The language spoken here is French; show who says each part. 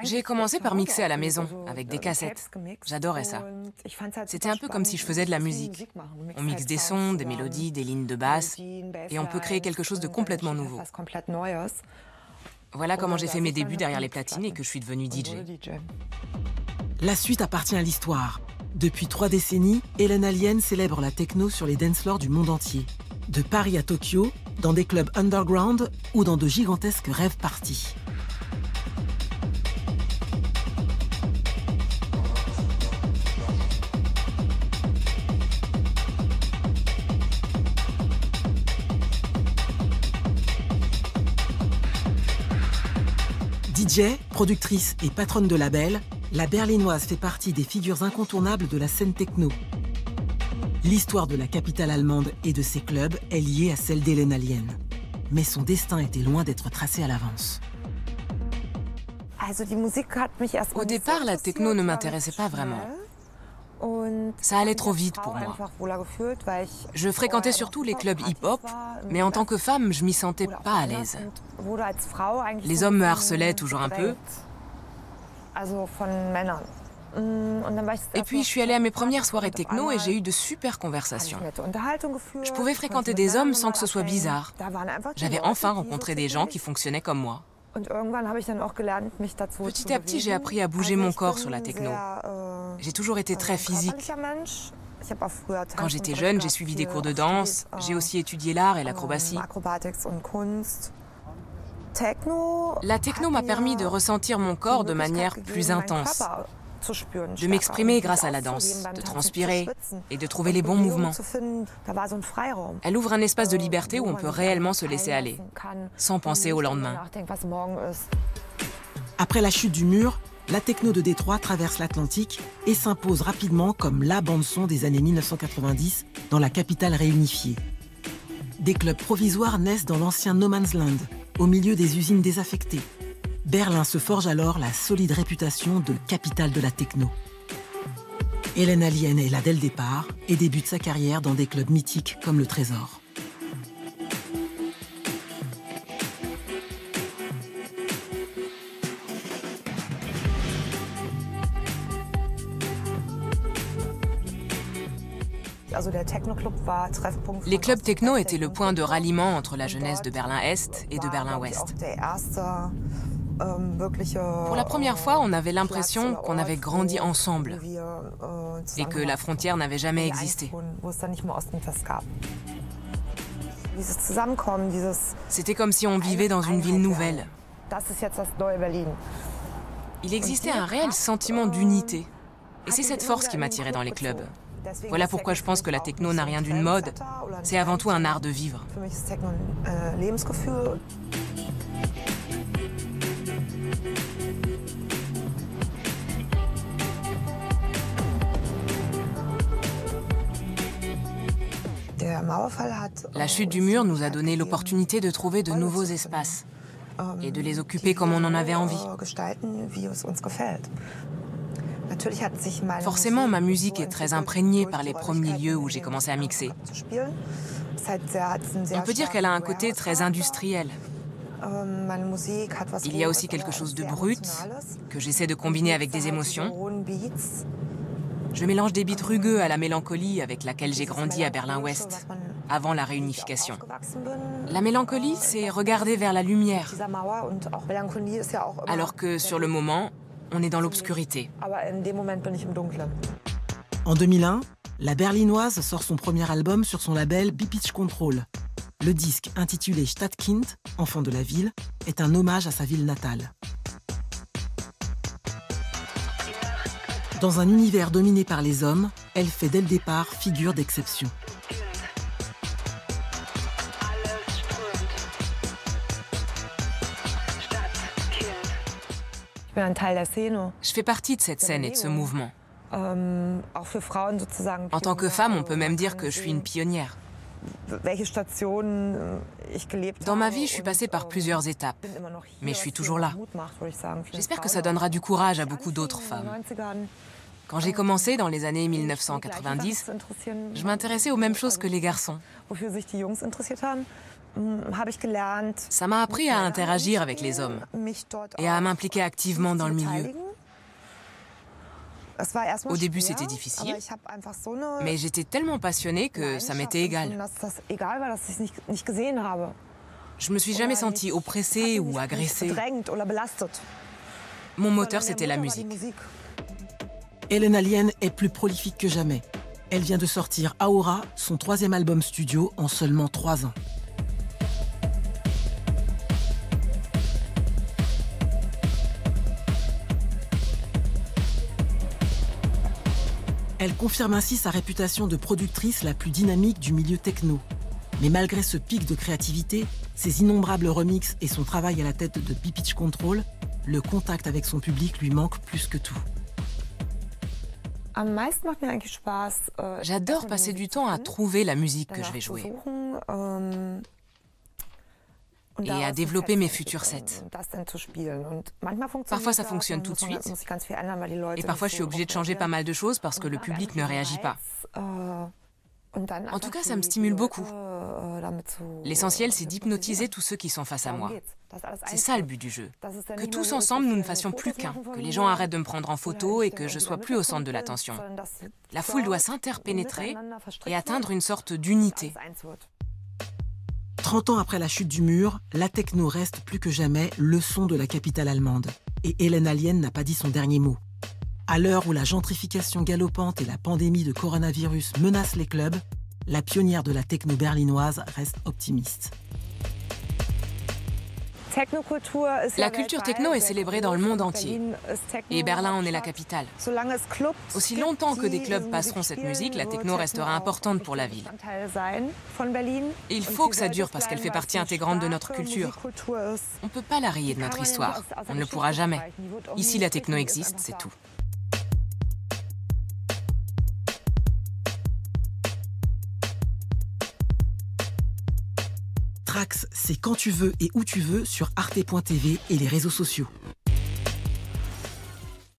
Speaker 1: J'ai commencé par mixer à la maison, avec des cassettes. J'adorais ça. C'était un peu comme si je faisais de la musique. On mixe des sons, des mélodies, des lignes de basse, et on peut créer quelque chose de complètement nouveau. Voilà comment j'ai fait mes débuts derrière les platines et que je suis devenue DJ.
Speaker 2: La suite appartient à l'histoire. Depuis 3 décennies, Hélène Allienne célèbre la techno sur les dance floors du monde entier. De Paris à Tokyo, dans des clubs underground ou dans de gigantesques rave parties. DJ, productrice et patronne de label, la Berlinoise fait partie des figures incontournables de la scène techno. L'histoire de la capitale allemande et de ses clubs est liée à celle d'Hélène Allienne. Mais son destin était loin d'être tracé à l'avance.
Speaker 1: Au départ, la techno ne m'intéressait pas vraiment. Ça allait trop vite pour moi. Je fréquentais surtout les clubs hip-hop, mais en tant que femme, je m'y sentais pas à l'aise. Les hommes me harcelaient toujours un peu. Et puis, je suis allée à mes premières soirées techno et j'ai eu de super conversations. Je pouvais fréquenter des hommes sans que ce soit bizarre. J'avais enfin rencontré des gens qui fonctionnaient comme moi. Petit à petit, j'ai appris à bouger mon corps sur la techno. J'ai toujours été très physique. Quand j'étais jeune, j'ai suivi des cours de danse. J'ai aussi étudié l'art et l'acrobatie. La techno m'a permis de ressentir mon corps de manière plus intense, de m'exprimer grâce à la danse, de transpirer et de trouver les bons mouvements. Elle ouvre un espace de liberté où on peut réellement se laisser aller, sans penser au lendemain.
Speaker 2: Après la chute du mur, la techno de Détroit traverse l'Atlantique et s'impose rapidement comme la bande-son des années 1990 dans la capitale réunifiée. Des clubs provisoires naissent dans l'ancien No Man's Land, au milieu des usines désaffectées. Berlin se forge alors la solide réputation de capitale de la techno. Hélène Allienne est là dès le départ et débute sa carrière dans des clubs mythiques comme le Trésor.
Speaker 1: Les clubs techno étaient le point de ralliement entre la jeunesse de Berlin-Est et de Berlin-Ouest. Pour la première fois, on avait l'impression qu'on avait grandi ensemble et que la frontière n'avait jamais existé. C'était comme si on vivait dans une ville nouvelle. Il existait un réel sentiment d'unité. Et c'est cette force qui m'attirait dans les clubs. Voilà pourquoi je pense que la techno n'a rien d'une mode. C'est avant tout un art de vivre. La chute du mur nous a donné l'opportunité de trouver de nouveaux espaces et de les occuper comme on en avait envie. Forcément, ma musique est très imprégnée par les premiers lieux où j'ai commencé à mixer. On peut dire qu'elle a un côté très industriel. Il y a aussi quelque chose de brut, que j'essaie de combiner avec des émotions. Je mélange des beats rugueux à la mélancolie avec laquelle j'ai grandi à Berlin-Ouest, avant la réunification. La mélancolie, c'est regarder vers la lumière, alors que sur le moment, on est dans l'obscurité.
Speaker 2: En 2001, la Berlinoise sort son premier album sur son label Bipitch Control. Le disque, intitulé Stadtkind, enfant de la ville, est un hommage à sa ville natale. Dans un univers dominé par les hommes, elle fait dès le départ figure d'exception.
Speaker 1: Je fais partie de cette scène et de ce mouvement. En tant que femme, on peut même dire que je suis une pionnière. Dans ma vie, je suis passée par plusieurs étapes, mais je suis toujours là. J'espère que ça donnera du courage à beaucoup d'autres femmes. Quand j'ai commencé dans les années 1990, je m'intéressais aux mêmes choses que les garçons. Ça m'a appris à interagir avec les hommes et à m'impliquer activement dans le milieu. Au début, c'était difficile, mais j'étais tellement passionnée que ça m'était égal. Je me suis jamais sentie oppressée ou agressée. Mon moteur, c'était la musique.
Speaker 2: Ellen Allien est plus prolifique que jamais. Elle vient de sortir Aura, son 3e album studio en seulement 3 ans. Elle confirme ainsi sa réputation de productrice la plus dynamique du milieu techno. Mais malgré ce pic de créativité, ses innombrables remixes et son travail à la tête de Pitch Control, le contact avec son public lui manque plus que tout.
Speaker 1: J'adore passer du temps à trouver la musique que je vais jouer et à développer mes futurs sets. Parfois ça fonctionne tout de suite et parfois je suis obligée de changer pas mal de choses parce que le public ne réagit pas. En tout cas, ça me stimule beaucoup. L'essentiel, c'est d'hypnotiser tous ceux qui sont face à moi. C'est ça le but du jeu. Que tous ensemble, nous ne fassions plus qu'un. Que les gens arrêtent de me prendre en photo et que je sois plus au centre de l'attention. La foule doit s'interpénétrer et atteindre une sorte d'unité.
Speaker 2: 30 ans après la chute du mur, la techno reste plus que jamais le son de la capitale allemande. Et Ellen Allien n'a pas dit son dernier mot. À l'heure où la gentrification galopante et la pandémie de coronavirus menacent les clubs, la pionnière de la techno berlinoise reste optimiste.
Speaker 1: La culture techno est célébrée dans le monde entier. Et Berlin en est la capitale. Aussi longtemps que des clubs passeront cette musique, la techno restera importante pour la ville. Et il faut que ça dure parce qu'elle fait partie intégrante de notre culture. On ne peut pas la rayer de notre histoire. On ne le pourra jamais. Ici, la techno existe, c'est tout.
Speaker 2: Trax, c'est quand tu veux et où tu veux sur arte.tv et les réseaux sociaux.